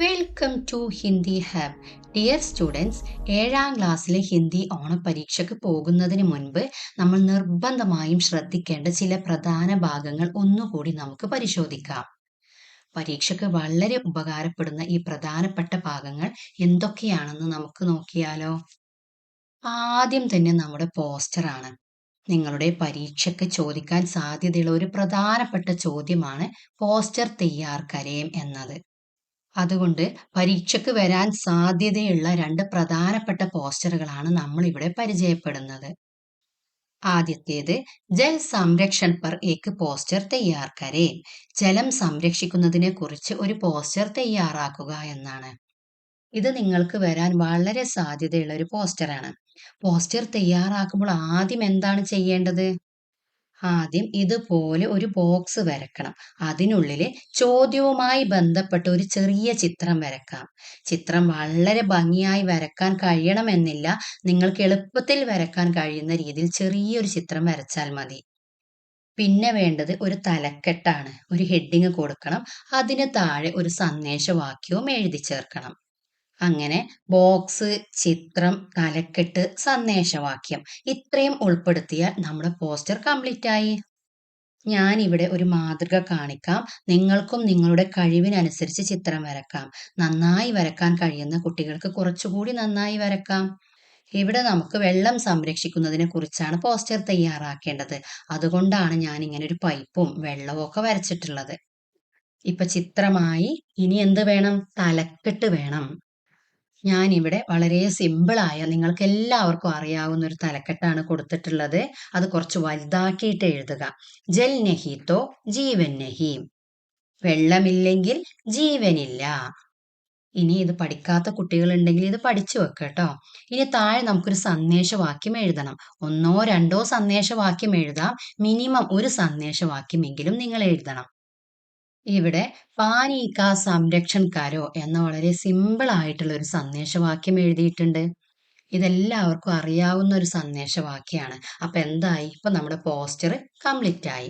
Welcome to Hindi hub. Dear students, ഏഴാം ക്ലാസ്സിലെ ഹിന്ദി ഓണപരീക്ഷയ്ക്ക് പോകുന്നതിന് മുൻപ് നമ്മൾ നിർബന്ധമായും ശ്രദ്ധിക്കേണ്ട ചില പ്രധാന ഭാഗങ്ങൾ ഒന്നുകൂടി നമുക്ക് പരിശോധിക്കാം. പരീക്ഷയ്ക്ക് വളരെ ഉപകാരപ്പെടുന്ന ഈ പ്രധാനപ്പെട്ട ഭാഗങ്ങൾ എന്തൊക്കെയാണെന്ന് നമുക്ക് നോക്കിയാലോ. ആദ്യം തന്നെ നമ്മുടെ പോസ്റ്ററാണ്. നിങ്ങളുടെ പരീക്ഷയ്ക്ക് ചോദിക്കാൻ സാധ്യതയുള്ള ഒരു പ്രധാനപ്പെട്ട ചോദ്യമാണ് പോസ്റ്റർ തയ്യാർ കരേം എന്നത്. അതുകൊണ്ട് പരീക്ഷയ്ക്ക് വരാൻ സാധ്യതയുള്ള രണ്ട് പ്രധാനപ്പെട്ട പോസ്റ്ററുകളാണ് നമ്മൾ ഇവിടെ പരിചയപ്പെടുന്നത്. ആദ്യത്തേത് ജൽ സംരക്ഷൺ പർ ഏക് പോസ്റ്റർ തയ്യാർ കരേ, ജലം സംരക്ഷിക്കുന്നതിനെ കുറിച്ച് ഒരു പോസ്റ്റർ തയ്യാറാക്കുക എന്നാണ്. ഇത് നിങ്ങൾക്ക് വരാൻ വളരെ സാധ്യതയുള്ള ഒരു പോസ്റ്ററാണ്. പോസ്റ്റർ തയ്യാറാക്കുമ്പോൾ ആദ്യം എന്താണ് ചെയ്യേണ്ടത്? ആദ്യം ഇതുപോലെ ഒരു ബോക്സ് വരക്കണം. അതിനുള്ളില് ചോദ്യവുമായി ബന്ധപ്പെട്ട ഒരു ചെറിയ ചിത്രം വരക്കാം. ചിത്രം വളരെ ഭംഗിയായി വരക്കാൻ കഴിയണമെന്നില്ല. നിങ്ങൾക്ക് എളുപ്പത്തിൽ വരക്കാൻ കഴിയുന്ന രീതിയിൽ ചെറിയൊരു ചിത്രം വരച്ചാൽ മതി. പിന്നെ വേണ്ടത് ഒരു തലക്കെട്ടാണ്. ഒരു ഹെഡിങ് കൊടുക്കണം. അതിന് താഴെ ഒരു സന്ദേശവാക്യവും എഴുതി ചേർക്കണം. അങ്ങനെ ബോക്സ്, ചിത്രം, തലക്കെട്ട്, സന്ദേശവാക്യം ഇത്രയും ഉൾപ്പെടുത്തിയാൽ നമ്മുടെ പോസ്റ്റർ കംപ്ലീറ്റ് ആയി. ഞാൻ ഇവിടെ ഒരു മാതൃക കാണിക്കാം. നിങ്ങൾക്കും നിങ്ങളുടെ കഴിവിനനുസരിച്ച് ചിത്രം വരക്കാം. നന്നായി വരക്കാൻ കഴിയുന്ന കുട്ടികൾക്ക് കുറച്ചുകൂടി നന്നായി വരക്കാം. ഇവിടെ നമുക്ക് വെള്ളം സംരക്ഷിക്കുന്നതിനെ കുറിച്ചാണ് പോസ്റ്റർ തയ്യാറാക്കേണ്ടത്. അതുകൊണ്ടാണ് ഞാൻ ഇങ്ങനെ ഒരു പൈപ്പും വെള്ളവും ഒക്കെ വരച്ചിട്ടുള്ളത്. ഇപ്പൊ ചിത്രമായി. ഇനി എന്ത് വേണം? തലക്കെട്ട് വേണം. ഞാൻ ഇവിടെ വളരെ സിമ്പിളായ നിങ്ങൾക്ക് എല്ലാവർക്കും അറിയാവുന്ന ഒരു തലക്കെട്ടാണ് കൊടുത്തിട്ടുള്ളത്. അത് കുറച്ച് വലുതാക്കിയിട്ട് എഴുതുക. ജൽ നഹി തോ ജീവൻ നഹി. വെള്ളമില്ലെങ്കിൽ ജീവനില്ല. ഇനി ഇത് പഠിക്കാത്ത കുട്ടികളുണ്ടെങ്കിൽ ഇത് പഠിച്ചു വെക്കുക കേട്ടോ. ഇനി താഴെ നമുക്കൊരു സന്ദേശവാക്യം എഴുതണം. ഒന്നോ രണ്ടോ സന്ദേശവാക്യം എഴുതാം. മിനിമം ഒരു സന്ദേശവാക്യമെങ്കിലും നിങ്ങൾ എഴുതണം. ഇവിടെ പാനി കാ സംരക്ഷൺ കരോ എന്ന വളരെ സിമ്പിൾ ആയിട്ടുള്ള ഒരു സന്ദേശവാക്യം എഴുതിയിട്ടുണ്ട്. ഇതെല്ലാവർക്കും അറിയാവുന്ന ഒരു സന്ദേശവാക്യാണ്. അപ്പൊ എന്തായി? ഇപ്പൊ നമ്മുടെ പോസ്റ്റർ കംപ്ലീറ്റ് ആയി.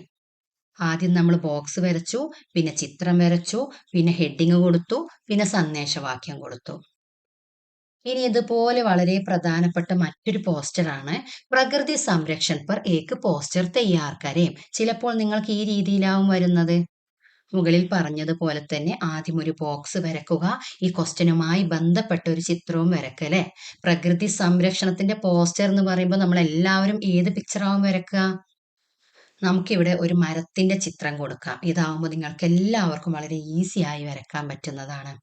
ആദ്യം നമ്മൾ ബോക്സ് വരച്ചു, പിന്നെ ചിത്രം വരച്ചു, പിന്നെ ഹെഡിങ് കൊടുത്തു, പിന്നെ സന്ദേശവാക്യം കൊടുത്തു. ഇനി ഇതുപോലെ വളരെ പ്രധാനപ്പെട്ട മറ്റൊരു പോസ്റ്ററാണ് പ്രകൃതി സംരക്ഷൺ പർ ഏക് പോസ്റ്റർ തയ്യാർ കരേം. ചിലപ്പോൾ നിങ്ങൾക്ക് ഈ രീതിയിലാവും വരുന്നത്. മുകളിൽ പറഞ്ഞതുപോലെ തന്നെ ആദ്യം ഒരു ബോക്സ് വരക്കുക. ഈ ക്വസ്റ്റ്യനുമായി ബന്ധപ്പെട്ട ഒരു ചിത്രവും വരക്കല്ലേ. പ്രകൃതി സംരക്ഷണത്തിന്റെ പോസ്റ്റർ എന്ന് പറയുമ്പോൾ നമ്മൾ എല്ലാവരും ഏത് പിക്ചറാവും വരക്കുക? നമുക്കിവിടെ ഒരു മരത്തിന്റെ ചിത്രം കൊടുക്കാം. ഇതാവുമ്പോൾ നിങ്ങൾക്ക് എല്ലാവർക്കും വളരെ ഈസി ആയി വരക്കാൻ പറ്റുന്നതാണ്.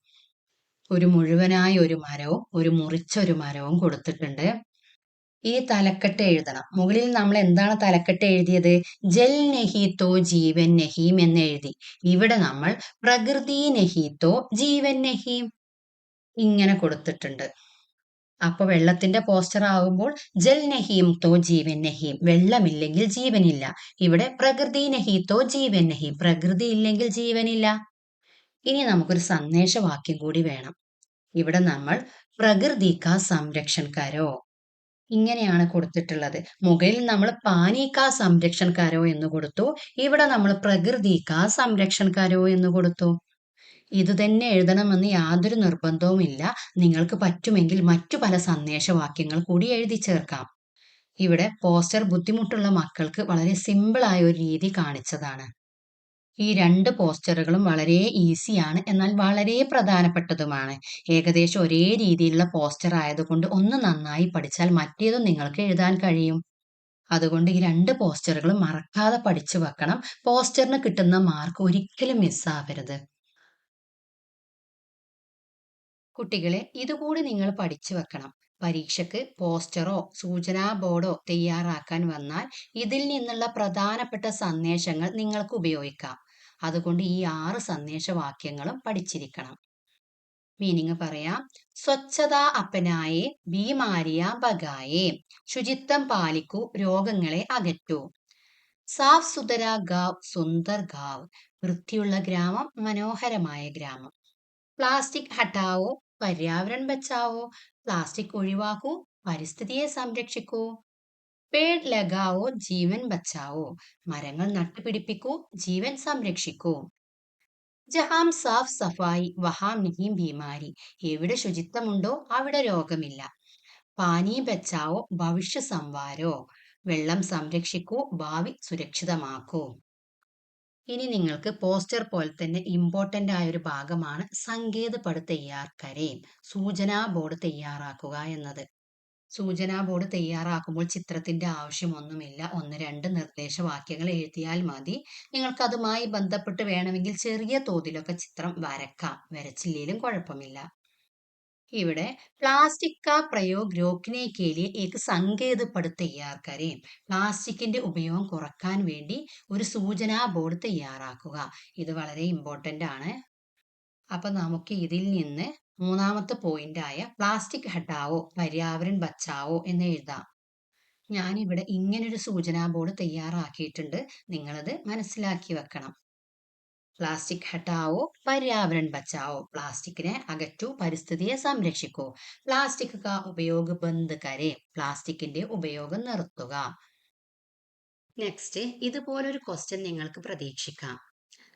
ഒരു മുഴുവനായ ഒരു മരവും ഒരു മുറിച്ച ഒരു മരവും കൊടുത്തിട്ടുണ്ട്. ഈ തലക്കെട്ട് എഴുതണം. മുകളിൽ നമ്മൾ എന്താണ് തലക്കെട്ട് എഴുതിയത്? ജൽ നഹി തോ ജീവൻ നഹീം എന്ന് എഴുതി. ഇവിടെ നമ്മൾ പ്രകൃതി നഹി തോ ജീവൻ നഹീം ഇങ്ങനെ കൊടുത്തിട്ടുണ്ട്. അപ്പൊ വെള്ളത്തിന്റെ പോസ്റ്റർ ആകുമ്പോൾ ജൽ നഹീം തോ ജീവൻ നഹീം, വെള്ളമില്ലെങ്കിൽ ജീവനില്ല. ഇവിടെ പ്രകൃതി നഹി തോ ജീവൻ നഹീം, പ്രകൃതി ഇല്ലെങ്കിൽ ജീവനില്ല. ഇനി നമുക്കൊരു സന്ദേശവാക്യം കൂടി വേണം. ഇവിടെ നമ്മൾ പ്രകൃതി കാ സംരക്ഷൺ കരോ ഇങ്ങനെയാണ് കൊടുത്തിട്ടുള്ളത്. മുകളിൽ നമ്മൾ പാനി കാ സംരക്ഷൺ കരോ എന്ന് കൊടുത്തു. ഇവിടെ നമ്മൾ പ്രകൃതി കാ സംരക്ഷൺ കരോ എന്ന് കൊടുത്തു. ഇത് തന്നെ എഴുതണമെന്ന് യാതൊരു നിർബന്ധവുമില്ല. നിങ്ങൾക്ക് പറ്റുമെങ്കിൽ മറ്റു പല സന്ദേശവാക്യങ്ങൾ കൂടി എഴുതി ചേർക്കാം. ഇവിടെ പോസ്റ്റർ ബുദ്ധിമുട്ടുള്ള മക്കൾക്ക് വളരെ സിമ്പിൾ ആയ ഒരു രീതി കാണിച്ചതാണ്. ഈ രണ്ട് പോസ്റ്ററുകളും വളരെ ഈസിയാണ്, എന്നാൽ വളരെ പ്രധാനപ്പെട്ടതുമാണ്. ഏകദേശം ഒരേ രീതിയിലുള്ള പോസ്റ്റർ ആയതുകൊണ്ട് ഒന്ന് നന്നായി പഠിച്ചാൽ മറ്റേതും നിങ്ങൾക്ക് എഴുതാൻ കഴിയും. അതുകൊണ്ട് ഈ രണ്ട് പോസ്റ്ററുകളും മറക്കാതെ പഠിച്ചു വെക്കണം. പോസ്റ്ററിന് കിട്ടുന്ന മാർക്ക് ഒരിക്കലും മിസ്സാവരുത്. കുട്ടികളെ, ഇതുകൂടി നിങ്ങൾ പഠിച്ചു വെക്കണം. പരീക്ഷയ്ക്ക് പോസ്റ്ററോ സൂചനാ ബോർഡോ തയ്യാറാക്കാൻ വന്നാൽ ഇതിൽ നിന്നുള്ള പ്രധാനപ്പെട്ട സന്ദേശങ്ങൾ നിങ്ങൾക്ക് ഉപയോഗിക്കാം. അതുകൊണ്ട് ഈ 6 സന്ദേശവാക്യങ്ങളും പഠിച്ചിരിക്കണം. മീനിങ് പറയാം. സ്വച്ഛത അപ്പനായേ ബീമാരിയ ബഗായേ. ശുചിത്വം പാലിക്കൂ, രോഗങ്ങളെ അകറ്റൂ. സാഫ് സുതര ഗാവ് സുന്ദർ ഗാവ്. വൃത്തിയുള്ള ഗ്രാമം മനോഹരമായ ഗ്രാമം. പ്ലാസ്റ്റിക് ഹട്ടാവോ, പര്യാവരൺ ബച്ചാവോ. പ്ലാസ്റ്റിക് ഒഴിവാക്കൂ, പരിസ്ഥിതിയെ സംരക്ഷിക്കൂ. പേഡ് ലഗാവോ ജീവൻ ബച്ചാവോ. മരങ്ങൾ നട്ടുപിടിപ്പിക്കൂ, ജീവൻ സംരക്ഷിക്കൂ. ജഹാം സാഫ് സഫായി വഹാം നഹീം ബീമാരി. എവിടെ ശുചിത്വമുണ്ടോ അവിടെ രോഗമില്ല. പാനി ബച്ചാവോ ഭവിഷ്യ സംവാരോ. വെള്ളം സംരക്ഷിക്കൂ, ഭാവി സുരക്ഷിതമാക്കൂ. ഇനി നിങ്ങൾക്ക് പോസ്റ്റർ പോലെ തന്നെ ഇമ്പോർട്ടൻ്റ് ആയ ഒരു ഭാഗമാണ് സങ്കേതപട് തയ്യാർ കരേം, സൂചനാ ബോർഡ് തയ്യാറാക്കുക എന്നത്. സൂചനാ ബോർഡ് തയ്യാറാക്കുമ്പോൾ ചിത്രത്തിന്റെ ആവശ്യമൊന്നുമില്ല. ഒന്ന് രണ്ട് നിർദ്ദേശവാക്യങ്ങൾ എഴുതിയാൽ മതി. നിങ്ങൾക്ക് അതുമായി ബന്ധപ്പെട്ട് വേണമെങ്കിൽ ചെറിയ തോതിലൊക്കെ ചിത്രം വരക്കാം, വരച്ചില്ലേലും കുഴപ്പമില്ല. ഇവിടെ പ്ലാസ്റ്റിക് का प्रयोग रोकने के लिए एक സങ്കേതപട് തയ്യാർ കരേം. പ്ലാസ്റ്റിക്കിന്റെ ഉപയോഗം കുറക്കാൻ വേണ്ടി ഒരു സൂചനാ ബോർഡ് തയ്യാറാക്കുക. ഇത് വളരെ ഇമ്പോർട്ടന്റ് ആണ്. അപ്പൊ നമുക്ക് ഇതിൽ നിന്ന് മൂന്നാമത്തെ പോയിന്റ് ആയ പ്ലാസ്റ്റിക് ഹട്ടാവോ പര്യാവരൺ ബച്ചാവോ എന്ന് എഴുതാം. ഞാനിവിടെ ഇങ്ങനൊരു സൂചനാ ബോർഡ് തയ്യാറാക്കിയിട്ടുണ്ട്. നിങ്ങളത് മനസ്സിലാക്കി വെക്കണം. പ്ലാസ്റ്റിക് ഹട്ടാവോ പര്യാവരൺ ബച്ചാവോ. പ്ലാസ്റ്റിക്കിനെ അകറ്റൂ, പരിസ്ഥിതിയെ സംരക്ഷിക്കൂ. പ്ലാസ്റ്റിക് കാ ഉപയോഗ ബന്ദ് കരേ. പ്ലാസ്റ്റിക്കിന്റെ ഉപയോഗം നിർത്തുക. നെക്സ്റ്റ് ഇതുപോലൊരു ക്വസ്റ്റ്യൻ നിങ്ങൾക്ക് പ്രതീക്ഷിക്കാം.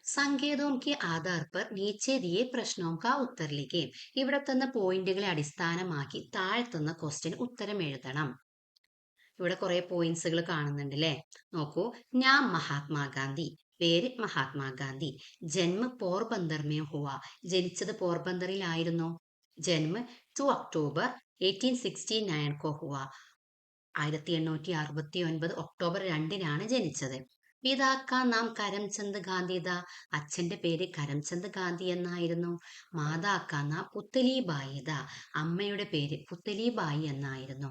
സങ്കേതോം കെ ആധാർ പർ നീച്ചെ ദിയെ പ്രശ്നോം കാ ഉത്തർ ലിഖേം. ഇവിടെ തന്ന പോയിന്റുകളെ അടിസ്ഥാനമാക്കി താഴെ തന്ന ക്വസ്റ്റ്യൻ ഉത്തരം എഴുതണം. ഇവിടെ കുറെ പോയിന്റ്സുകൾ കാണുന്നുണ്ട് അല്ലേ? നോക്കൂ. ഞാൻ മഹാത്മാഗാന്ധി. പേര് മഹാത്മാഗാന്ധി. ജന്മ പോർബന്ദർ മേ ഹുവ. ജനിച്ചത് പോർബന്ദറിലായിരുന്നു. ജന്മ 2 ഒക്ടോബർ 1869 കോ ഹുവ. 1869 ഒക്ടോബർ 2-നാണ് ജനിച്ചത്. പിതാക്ക നാം കരംചന്ദ് ഗാന്ധിദ. അച്ഛന്റെ പേര് കരംചന്ദ് ഗാന്ധി എന്നായിരുന്നു. മാതാക്ക നാം പുത്തലിബായിദ. അമ്മയുടെ പേര് പുത്തലിബായി എന്നായിരുന്നു.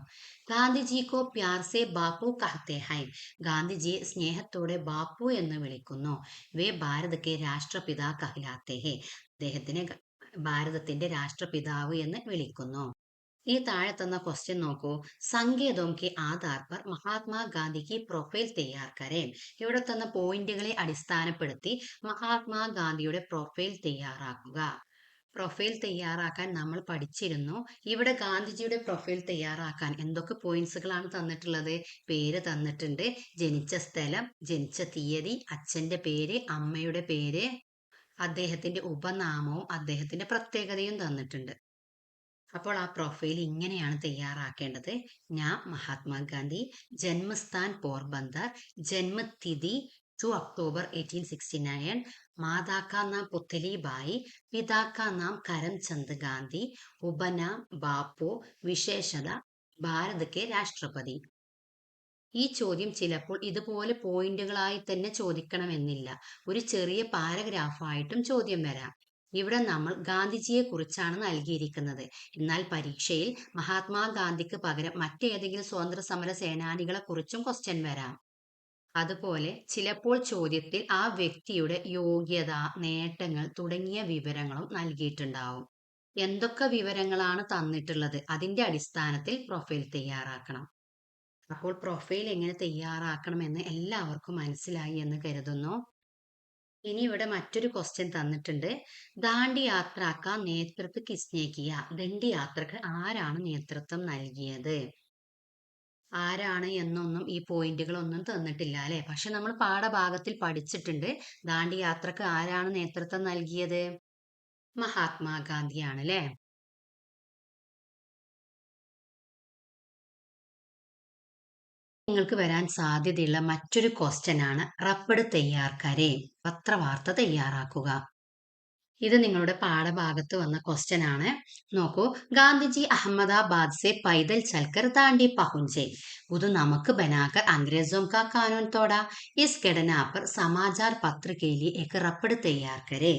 ഗാന്ധിജി കോ പ്യാർ സെ ബാപ്പു കഹത്തെ ഹൈ. ഗാന്ധിജിയെ സ്നേഹത്തോടെ ബാപ്പു എന്ന് വിളിക്കുന്നു. വേ ഭാരത് കെ രാഷ്ട്രപിതാ കഹ്ലാത്തെ ഹെ. അദ്ദേഹത്തിനെ ഭാരതത്തിന്റെ രാഷ്ട്രപിതാവ് എന്ന് വിളിക്കുന്നു. ഈ താഴെ തന്ന ക്വസ്റ്റ്യൻ നോക്കൂ. സങ്കേതോം കെ ആധാർ പർ മഹാത്മാഗാന്ധിക്ക് പ്രൊഫൈൽ തയ്യാർ കരേം. ഇവിടെ തന്ന പോയിന്റുകളെ അടിസ്ഥാനപ്പെടുത്തി മഹാത്മാഗാന്ധിയുടെ പ്രൊഫൈൽ തയ്യാറാക്കുക. പ്രൊഫൈൽ തയ്യാറാക്കാൻ നമ്മൾ പഠിച്ചിരുന്നു. ഇവിടെ ഗാന്ധിജിയുടെ പ്രൊഫൈൽ തയ്യാറാക്കാൻ എന്തൊക്കെ പോയിന്റ്സുകളാണ് തന്നിട്ടുള്ളത്? പേര് തന്നിട്ടുണ്ട്, ജനിച്ച സ്ഥലം, ജനിച്ച തീയതി, അച്ഛന്റെ പേര്, അമ്മയുടെ പേര്, അദ്ദേഹത്തിന്റെ ഉപനാമവും അദ്ദേഹത്തിന്റെ പ്രത്യേകതയും തന്നിട്ടുണ്ട്. അപ്പോൾ ആ പ്രൊഫൈൽ ഇങ്ങനെയാണ് തയ്യാറാക്കേണ്ടത്. ഞാൻ മഹാത്മാഗാന്ധി, ജന്മസ്ഥാൻ പോർബന്ദർ, ജന്മതിഥി 2 ഒക്ടോബർ 1869, माता का नाम पुतलीबाई, पिता का नाम करमचंद गांधी, उपनाम बापू, വിശേഷത ഭാരത് കെ രാഷ്ട്രപതി. ഈ ചോദ്യം ചിലപ്പോൾ ഇതുപോലെ പോയിന്റുകളായി തന്നെ ചോദിക്കണമെന്നില്ല. ഒരു ചെറിയ പാരഗ്രാഫായിട്ടും ചോദ്യം വരാം. ഇവിടെ നമ്മൾ ഗാന്ധിജിയെ കുറിച്ചാണ് നൽകിയിരിക്കുന്നത്. എന്നാൽ പരീക്ഷയിൽ മഹാത്മാഗാന്ധിക്ക് പകരം മറ്റേതെങ്കിലും സ്വാതന്ത്ര്യ സമര സേനാനികളെ കുറിച്ചും ക്വസ്റ്റ്യൻ വരാം. അതുപോലെ ചിലപ്പോൾ ചോദ്യത്തിൽ ആ വ്യക്തിയുടെ യോഗ്യത, നേട്ടങ്ങൾ തുടങ്ങിയ വിവരങ്ങളും നൽകിയിട്ടുണ്ടാവും. എന്തൊക്കെ വിവരങ്ങളാണ് തന്നിട്ടുള്ളത് അതിന്റെ അടിസ്ഥാനത്തിൽ പ്രൊഫൈൽ തയ്യാറാക്കണം. അപ്പോൾ പ്രൊഫൈൽ എങ്ങനെ തയ്യാറാക്കണമെന്ന് എല്ലാവർക്കും മനസ്സിലായി എന്ന് കരുതുന്നു. ഇനി ഇവിടെ മറ്റൊരു ക്വസ്റ്റ്യൻ തന്നിട്ടുണ്ട്. ദാണ്ഡി യാത്രാക്ക നേതൃത്വ കിസ്നെ കിയ. ദണ്ഡി യാത്രക്ക് ആരാണ് നേതൃത്വം നൽകിയത്? ആരാണ് എന്നൊന്നും ഈ പോയിന്റുകളൊന്നും തന്നിട്ടില്ല അല്ലെ? പക്ഷെ നമ്മൾ പാഠഭാഗത്തിൽ പഠിച്ചിട്ടുണ്ട്. ദാണ്ഡി യാത്രക്ക് ആരാണ് നേതൃത്വം നൽകിയത്? മഹാത്മാഗാന്ധിയാണ് അല്ലെ? നിങ്ങൾക്ക് വരാൻ സാധ്യതയുള്ള മറ്റൊരു ക്വസ്റ്റ്യൻ ആണ് റപ്പഡ് തയ്യാർ കരേ. പത്രവാർത്ത തയ്യാറാക്കുക. ഇത് നിങ്ങളുടെ പാഠഭാഗത്ത് വന്ന ക്വസ്റ്റ്യൻ ആണ്. നോക്കൂ. ഗാന്ധിജി അഹമ്മദാബാദ് സെ പൈദൽ ചൽക്കർ ദാണ്ഡി പഹുഞ്ചെ. खुद नमक बनाकर अंग्रेजों का कानून तोड़ा. इस घटना पर समाचार पत्र के लिए एक रपड़ तैयार करे.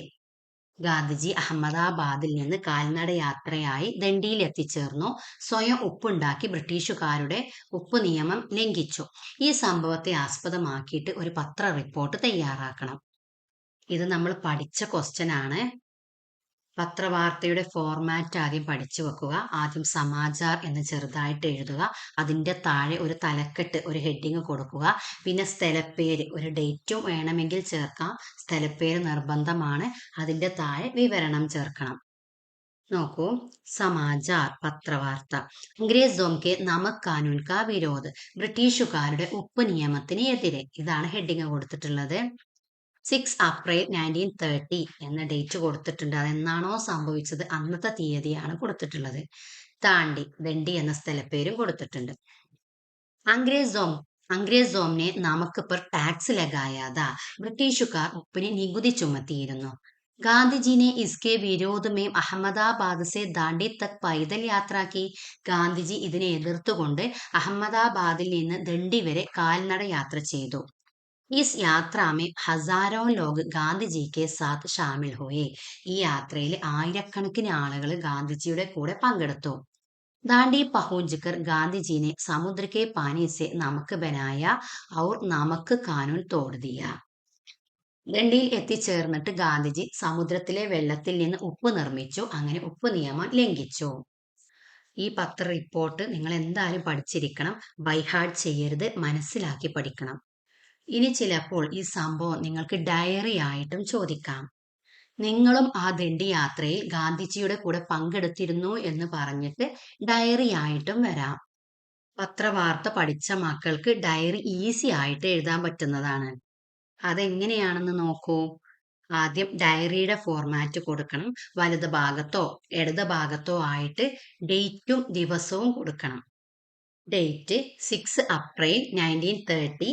ഗാന്ധിജി അഹമ്മദാബാദിൽ നിന്ന് കാൽനട യാത്രയായി ദണ്ഡിയിൽ എത്തിച്ചേർന്നു. സ്വയം ഉപ്പുണ്ടാക്കി ബ്രിട്ടീഷുകാരുടെ ഉപ്പ് നിയമം ലംഘിച്ചു. ഈ സംഭവത്തെ ആസ്പദമാക്കിയിട്ട് ഒരു പത്ര റിപ്പോർട്ട് തയ്യാറാക്കണം. ഇത് നമ്മൾ പഠിച്ച ക്വസ്റ്റ്യൻ ആണ്. പത്രവാർത്തയുടെ ഫോർമാറ്റ് ആദ്യം പഠിച്ചു വെക്കുക. ആദ്യം സമാചാർ എന്ന് ചെറുതായിട്ട് എഴുതുക. അതിൻ്റെ താഴെ ഒരു തലക്കെട്ട്, ഒരു ഹെഡിങ് കൊടുക്കുക. പിന്നെ സ്ഥലപ്പേര്, ഒരു ഡേറ്റും വേണമെങ്കിൽ ചേർക്കാം. സ്ഥലപ്പേര് നിർബന്ധമാണ്. അതിൻ്റെ താഴെ വിവരണം ചേർക്കണം. നോക്കൂ. സമാചാർ പത്രവാർത്ത. അംഗ്രേസോം കെ നമക് കാനൂൻ കാ വിരോധ്. ബ്രിട്ടീഷുകാരുടെ ഉപ്പ് നിയമത്തിന് എതിരെ. ഇതാണ് ഹെഡിങ് കൊടുത്തിട്ടുള്ളത്. 6 April 1930 എന്ന ഡേറ്റ് കൊടുത്തിട്ടുണ്ട്. അതെന്നാണോ സംഭവിച്ചത് അന്നത്തെ തീയതിയാണ് കൊടുത്തിട്ടുള്ളത്. ദണ്ഡി എന്ന സ്ഥലപ്പേരും കൊടുത്തിട്ടുണ്ട്. അംഗ്രേസോം നമക്ക് പർ ടാക്സ് ലഗായാ ബ്രിട്ടീഷുകാർ ഉപ്പിന് നികുതി ചുമത്തിയിരുന്നു. ഗാന്ധിജിനെ ഇസ്കെ വിരോധ മേം അഹമ്മദാബാദ് സെ ദാണ്ഡി തക് പൈദൽ യാത്രാക്കി. ഗാന്ധിജി ഇതിനെ എതിർത്തുകൊണ്ട് അഹമ്മദാബാദിൽ നിന്ന് ദണ്ഡി വരെ കാൽനട യാത്ര ചെയ്തു. ഇസ് യാത്രാമേ ഹസാരോ ലോഗ് ഗാന്ധിജി കെ സാത്ത് ഷാമിൽ ഹുയെ. ഈ യാത്രയിൽ ആയിരക്കണക്കിന് ആളുകൾ ഗാന്ധിജിയുടെ കൂടെ പങ്കെടുത്തു. दांडी पहुंचकर गांधी ने समुद्र के पानी से नमक बनाया और नमक कानून तोड़ दिया. ദണ്ഡിയിൽ എത്തിച്ചേർന്നിട്ട് ഗാന്ധിജി സമുദ്രത്തിലെ വെള്ളത്തിൽ നിന്ന് ഉപ്പ് നിർമ്മിച്ചു. അങ്ങനെ ഉപ്പ് നിയമം ലംഘിച്ചു. ഈ പത്ര റിപ്പോർട്ട് നിങ്ങൾ എന്തായാലും പഠിച്ചിരിക്കണം. ബൈഹാർട്ട് ചെയ്യരുത്, മനസ്സിലാക്കി പഠിക്കണം. ഇനി ചിലപ്പോൾ ഈ സംഭവം നിങ്ങൾക്ക് ഡയറി ആയിട്ടും ചോദിക്കാം. നിങ്ങളും ആ ദണ്ഡി യാത്രയിൽ ഗാന്ധിജിയുടെ കൂടെ പങ്കെടുത്തിരുന്നു എന്ന് പറഞ്ഞിട്ട് ഡയറി ആയിട്ടും വരാം. പത്രവാർത്ത പഠിച്ച മക്കൾക്ക് ഡയറി ഈസി ആയിട്ട് എഴുതാൻ പറ്റുന്നതാണ്. അതെങ്ങനെയാണെന്ന് നോക്കൂ. ആദ്യം ഡയറിയുടെ ഫോർമാറ്റ് കൊടുക്കണം. വലത് ഭാഗത്തോ ഇടത് ഭാഗത്തോ ആയിട്ട് ഡേറ്റും ദിവസവും കൊടുക്കണം. ഡേറ്റ് 6 April 1930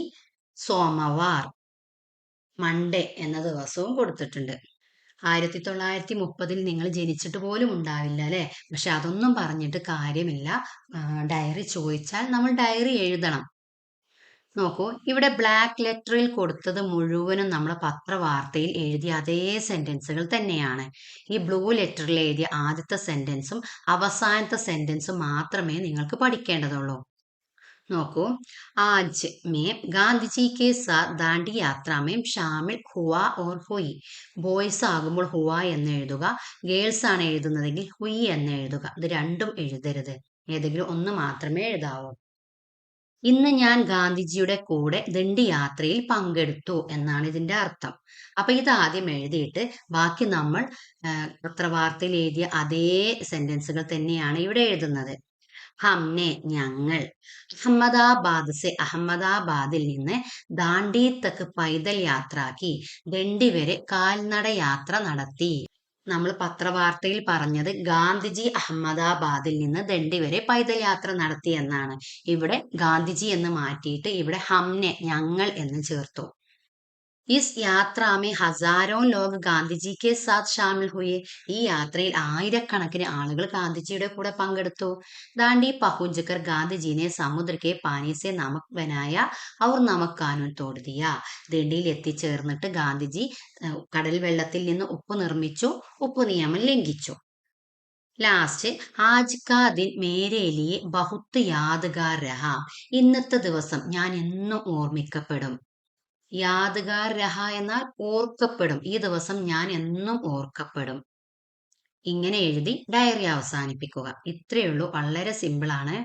സോമവാർ, മൺഡേ എന്ന ദിവസവും കൊടുത്തിട്ടുണ്ട്. 1930 നിങ്ങൾ ജനിച്ചിട്ട് പോലും ഉണ്ടാവില്ല അല്ലെ. പക്ഷെ അതൊന്നും പറഞ്ഞിട്ട് കാര്യമില്ല. ഡയറി ചോദിച്ചാൽ നമ്മൾ ഡയറി എഴുതണം. നോക്കൂ, ഇവിടെ ബ്ലാക്ക് ലെറ്ററിൽ കൊടുത്തത് മുഴുവനും നമ്മുടെ പത്രവാർത്തയിൽ എഴുതിയ അതേ സെന്റൻസുകൾ തന്നെയാണ്. ഈ ബ്ലൂ ലെറ്ററിൽ എഴുതിയ ആദ്യത്തെ സെന്റൻസും അവസാനത്തെ സെന്റൻസും മാത്രമേ നിങ്ങൾക്ക് പഠിക്കേണ്ടതുള്ളൂ. നോക്കൂ, ആജ് മേം ഗാന്ധിജി കെ സാത്ത് ദാണ്ഡി യാത്ര മേം ഷാമിൽ ഹുവ ഓർ ഹുയി. ബോയ്സ് ആകുമ്പോൾ ഹുവ എന്ന് എഴുതുക, ഗേൾസ് ആണ് എഴുതുന്നതെങ്കിൽ ഹുയി എന്ന് എഴുതുക. ഇത് രണ്ടും എഴുതരുത്, ഏതെങ്കിലും ഒന്ന് മാത്രമേ എഴുതാവൂ. ഇന്ന് ഞാൻ ഗാന്ധിജിയുടെ കൂടെ ദണ്ഡി യാത്രയിൽ പങ്കെടുത്തു എന്നാണ് ഇതിന്റെ അർത്ഥം. അപ്പൊ ഇത് ആദ്യം എഴുതിയിട്ട് ബാക്കി നമ്മൾ പത്രവാർത്തയിൽ എഴുതിയ അതേ സെന്റൻസുകൾ തന്നെയാണ് ഇവിടെ എഴുതുന്നത്. ഹംനെ ഞങ്ങൾ, അഹമ്മദാബാദിൽ നിന്ന് ദാണ്ഡി തക്ക് പൈദൽ യാത്രാക്കി. ദണ്ഡി വരെ കാൽനട യാത്ര നടത്തി. നമ്മൾ പത്രവാർത്തയിൽ പറഞ്ഞത് ഗാന്ധിജി അഹമ്മദാബാദിൽ നിന്ന് ദണ്ഡി വരെ പൈദൽ യാത്ര നടത്തി എന്നാണ്. ഇവിടെ ഗാന്ധിജി എന്ന് മാറ്റിയിട്ട് ഇവിടെ ഹംനെ ഞങ്ങൾ എന്ന് ചേർത്തു. ഇസ് യാത്രാമേ ഹസാരോ ലോഗ് ഗാന്ധിജി കെ സാത്ത് ഷാമിൽ ഹുയെ. ഈ യാത്രയിൽ ആയിരക്കണക്കിന് ആളുകൾ ഗാന്ധിജിയുടെ കൂടെ പങ്കെടുത്തു. ദാണ്ഡി പഹുഞ്ചക്കർ ഗാന്ധിജിനെ സമുദ്ര കെ പാനി സെ നമക് ബനായ ഔർ നമക് കാനൂൻ തോട് ദിയ. ദണ്ഡിയിൽ എത്തിച്ചേർന്നിട്ട് ഗാന്ധിജി കടൽ വെള്ളത്തിൽ നിന്ന് ഉപ്പ് നിർമ്മിച്ചു, ഉപ്പ് നിയമം ലംഘിച്ചു. ലാസ്റ്റ് ആജ് കാ ദിൻ മേരെ ലിയെ ബഹുത്ത് യാദ്ഗാർ രഹ. ഇന്നത്തെ ദിവസം ഞാൻ എന്നും ഓർമ്മിക്കപ്പെടും. യാദ്ഗാർ രഹ എന്നാൽ ഓർക്കപ്പെടും. ഈ ദിവസം ഞാൻ എന്നും ഓർക്കപ്പെടും. ഇങ്ങനെ എഴുതി ഡയറി അവസാനിപ്പിക്കുക. ഇത്രയേ ഉള്ളൂ, വളരെ സിമ്പിളാണ്.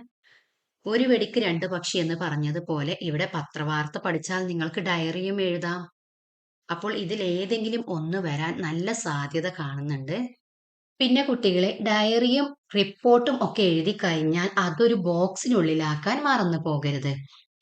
ഒരു വെടിക്ക് രണ്ട് പക്ഷി എന്ന് പറഞ്ഞതുപോലെ ഇവിടെ പത്രവാർത്ത പഠിച്ചാൽ നിങ്ങൾക്ക് ഡയറിയും എഴുതാം. അപ്പോൾ ഇതിൽ ഏതെങ്കിലും ഒന്ന് വരാൻ നല്ല സാധ്യത കാണുന്നുണ്ട്. പിന്നെ കുട്ടികളെ, ഡയറിയും റിപ്പോർട്ടും ഒക്കെ എഴുതി കഴിഞ്ഞാൽ അതൊരു ബോക്സിനുള്ളിലാക്കാൻ മറന്നു പോകരുത്.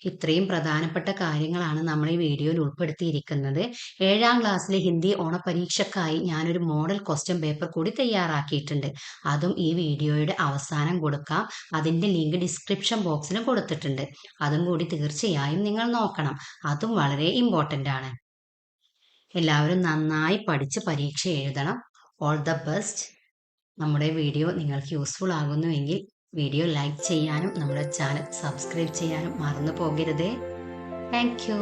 ഇത്രയും പ്രധാനപ്പെട്ട കാര്യങ്ങളാണ് നമ്മൾ ഈ വീഡിയോയിൽ ഉൾപ്പെടുത്തിയിരിക്കുന്നത്. 7ാം ക്ലാസ്സിലെ ഹിന്ദി ഓണപരീക്ഷയ്ക്കായി ഞാനൊരു മോഡൽ ക്വസ്റ്റ്യൻ പേപ്പർ കൂടി തയ്യാറാക്കിയിട്ടുണ്ട്. അതും ഈ വീഡിയോയുടെ അവസാനം കൊടുക്കാം. അതിൻ്റെ ലിങ്ക് ഡിസ്ക്രിപ്ഷൻ ബോക്സിലും കൊടുത്തിട്ടുണ്ട്. അതും കൂടി തീർച്ചയായും നിങ്ങൾ നോക്കണം. അതും വളരെ ഇമ്പോർട്ടൻ്റ് ആണ്. എല്ലാവരും നന്നായി പഠിച്ച് പരീക്ഷ എഴുതണം. All the best. നമ്മുടെ വീഡിയോ നിങ്ങൾക്ക് യൂസ്ഫുൾ ആകുന്നുവെങ്കിൽ വീഡിയോ ലൈക്ക് ചെയ്യാനും നമ്മുടെ ചാനൽ സബ്സ്ക്രൈബ് ചെയ്യാനും മറന്നു പോകരുതേ. Thank U.